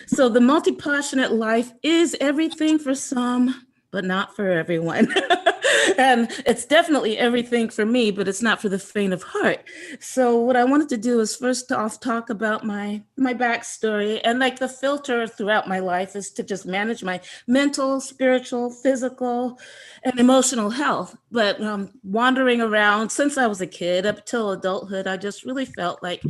So the multi-passionate life is everything for some, but not for everyone. And it's definitely everything for me, but it's not for the faint of heart. So what I wanted to do is first off talk about my backstory, and like the filter throughout my life is to just manage my mental, spiritual, physical, and emotional health. But wandering around since I was a kid up till adulthood, I just really felt like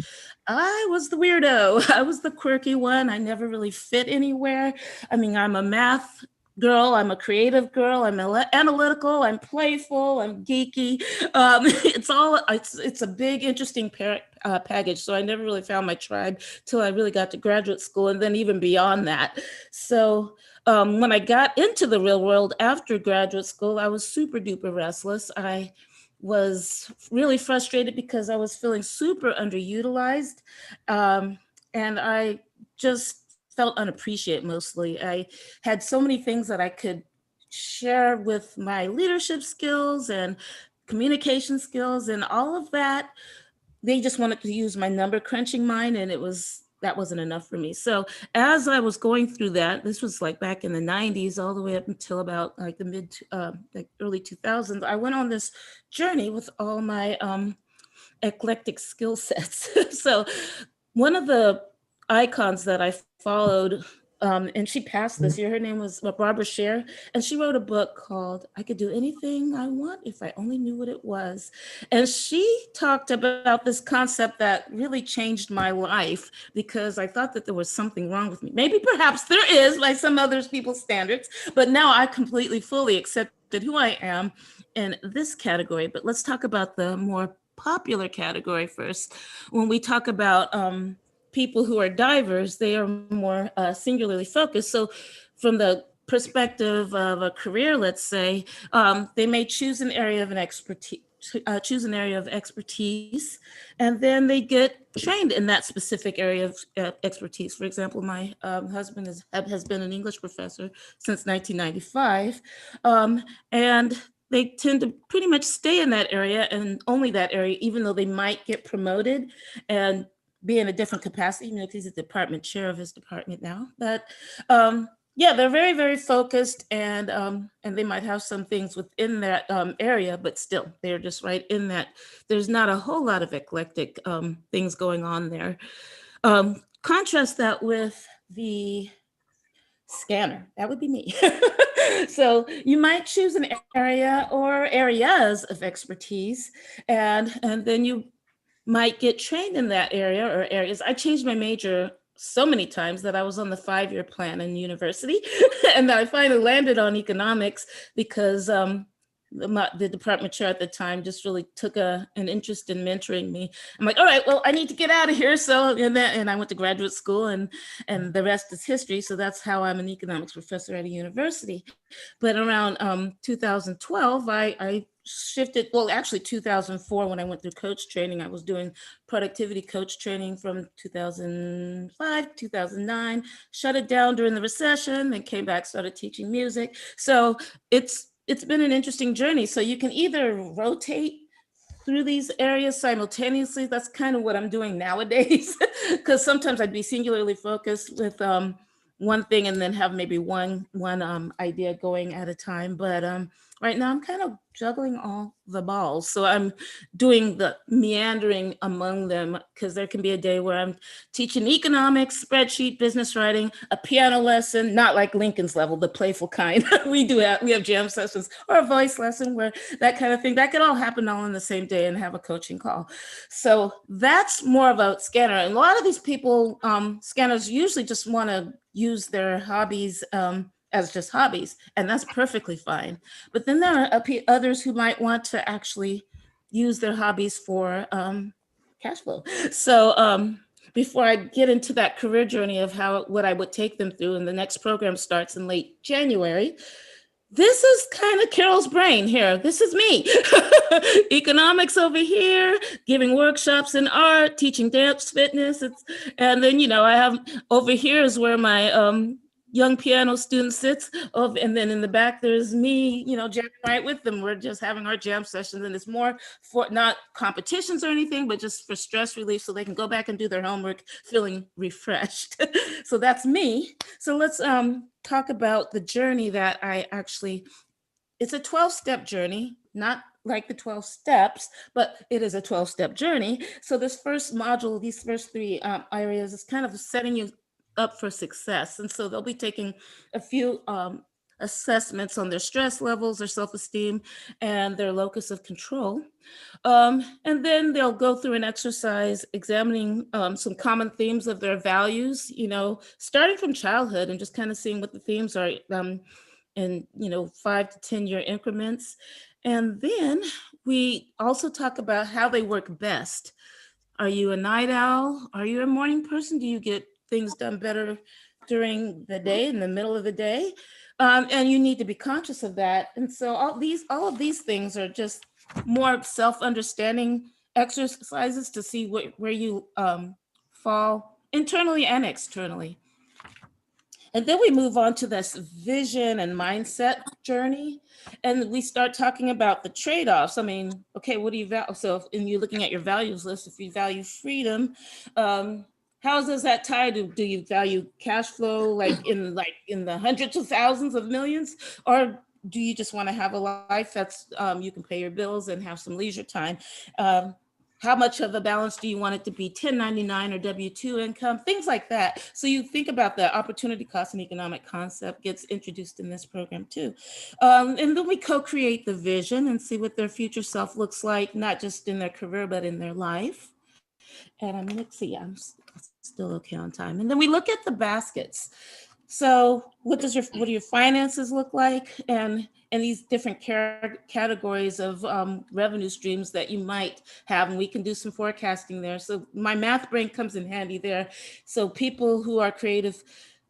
I was the weirdo. I was the quirky one. I never really fit anywhere. I mean, I'm a math girl. I'm a creative girl. I'm analytical. I'm playful. I'm geeky. It's a big, interesting package. So I never really found my tribe till I really got to graduate school, and then even beyond that. So when I got into the real world after graduate school, I was super duper restless. I was really frustrated because I was feeling super underutilized. And I just felt unappreciated mostly. I had so many things that I could share with my leadership skills and communication skills and all of that. They just wanted to use my number crunching mind, and that wasn't enough for me. So as I was going through that, this was like back in the 90s, all the way up until about like the like early 2000s, I went on this journey with all my eclectic skill sets. So one of the icons that I followed, and she passed this year, her name was Barbara Sher, and she wrote a book called I Could Do Anything I Want If I Only Knew What It Was. And she talked about this concept that really changed my life because I thought that there was something wrong with me. Maybe perhaps there is by some others people's standards, but now I completely fully accepted who I am in this category. But let's talk about the more popular category first. When we talk about people who are divers, they are more singularly focused. So from the perspective of a career, let's say, they may choose an area of expertise, and then they get trained in that specific area of expertise. For example, my husband has been an English professor since 1995, and they tend to pretty much stay in that area and only that area, even though they might get promoted and be in a different capacity, even if he's a department chair of his department now. But yeah, they're very, very focused, and they might have some things within that area, but still, they're just right in that. There's not a whole lot of eclectic things going on there. Contrast that with the scanner. That would be me. So you might choose an area or areas of expertise, and then you might get trained in that area or areas. I changed my major so many times that I was on the 5-year plan in university, and I finally landed on economics because the department chair at the time just really took an interest in mentoring me. I'm like, all right, well, I need to get out of here. So, and I went to graduate school, and the rest is history. So that's how I'm an economics professor at a university. But around 2012, I shifted, well, actually 2004, when I went through coach training. I was doing productivity coach training from 2005, 2009, shut it down during the recession, then came back, started teaching music. So it's been an interesting journey. So you can either rotate through these areas simultaneously. That's kind of what I'm doing nowadays, because sometimes I'd be singularly focused with one thing and then have maybe one idea going at a time. But right now I'm kind of juggling all the balls. So I'm doing the meandering among them, because there can be a day where I'm teaching economics, spreadsheet, business writing, a piano lesson, not like Lincoln's level, the playful kind. we have jam sessions, or a voice lesson, where that kind of thing, that could all happen all in the same day and have a coaching call. So that's more of a scanner. And a lot of these people, scanners, usually just want to use their hobbies as just hobbies, and that's perfectly fine. But then there are others who might want to actually use their hobbies for cash flow. So before I get into that career journey of what I would take them through, and the next program starts in late January, this is kind of Carol's brain here. This is me. Economics over here, giving workshops in art, teaching dance, fitness. And then, I have over here is where my young piano student sits of, and then in the back there's me, jamming right with them. We're just having our jam sessions, and it's more for not competitions or anything, but just for stress relief, so they can go back and do their homework feeling refreshed. So that's me. So let's talk about the journey that I actually. It's a 12-step journey, not like the 12 steps, but it is a 12-step journey. So this first module, these first three areas, is kind of setting you up for success. And so they'll be taking a few assessments on their stress levels, their self-esteem, and their locus of control. And then they'll go through an exercise examining some common themes of their values, starting from childhood, and just kind of seeing what the themes are in 5 to 10 year increments. And then we also talk about how they work best. Are you a night owl? Are you a morning person? Do you get things done better during the day, in the middle of the day? And you need to be conscious of that. And so all of these things are just more self-understanding exercises to see where you fall internally and externally. And then we move on to this vision and mindset journey. And we start talking about the trade-offs. I mean, okay, what do you value? So in you looking at your values list, if you value freedom, how does that tie to, do you value cash flow like in the hundreds of thousands of millions? Or do you just want to have a life that's you can pay your bills and have some leisure time? How much of a balance do you want it to be, 1099 or W-2 income, things like that. So you think about the opportunity cost and economic concept gets introduced in this program too. And then we co-create the vision and see what their future self looks like, not just in their career, but in their life. And let's see, I'm still okay on time. And then we look at the baskets. So what do your finances look like? And these different categories of revenue streams that you might have, and we can do some forecasting there. So my math brain comes in handy there. So people who are creative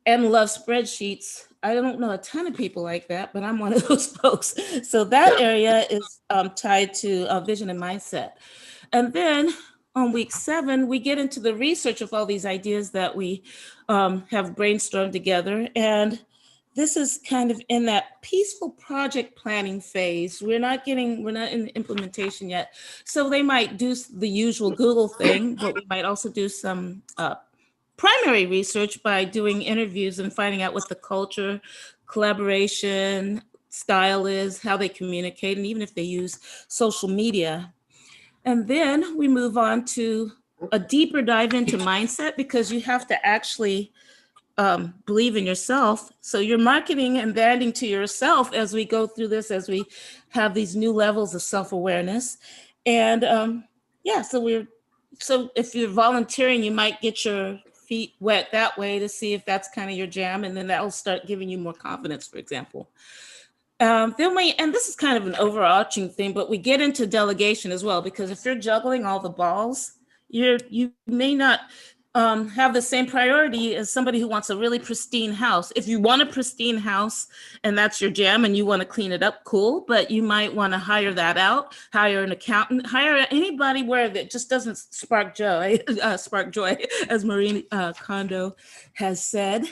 and love spreadsheets, I don't know a ton of people like that, but I'm one of those folks. So that area is tied to vision and mindset. And then on week 7, we get into the research of all these ideas that we have brainstormed together. And this is kind of in that peaceful project planning phase. We're not in the implementation yet. So they might do the usual Google thing, but we might also do some primary research by doing interviews and finding out what the culture, collaboration, style is, how they communicate, and even if they use social media. And then we move on to a deeper dive into mindset, because you have to actually believe in yourself. So you're marketing and branding to yourself as we go through this, as we have these new levels of self-awareness. And so if you're volunteering, you might get your feet wet that way to see if that's kind of your jam. And then that'll start giving you more confidence, for example. And this is kind of an overarching thing, but we get into delegation as well, because if you're juggling all the balls, you may not have the same priority as somebody who wants a really pristine house. If you want a pristine house and that's your jam and you want to clean it up, cool, but you might want to hire that out, hire an accountant, hire anybody where that just doesn't spark joy, as Marie Kondo has said.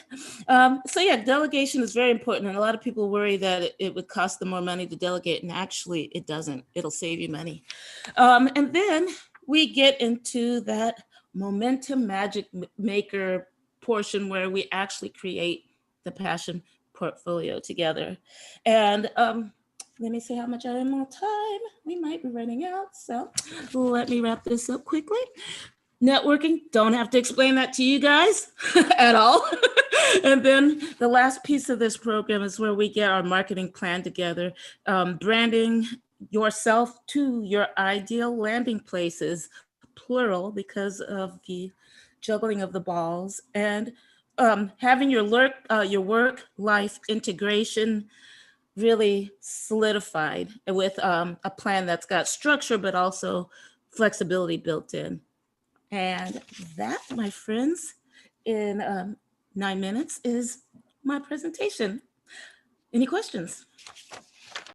So yeah, delegation is very important. And a lot of people worry that it would cost them more money to delegate, and actually it doesn't. It'll save you money. And then we get into that momentum magic maker portion where we actually create the passion portfolio together. And let me see how much I am on time. We might be running out, so let me wrap this up quickly. Networking, don't have to explain that to you guys at all. And then the last piece of this program is where we get our marketing plan together, branding yourself to your ideal landing places, plural, because of the juggling of the balls, and having your work-life integration really solidified with a plan that's got structure, but also flexibility built in. And that, my friends, in 9 minutes is my presentation. Any questions?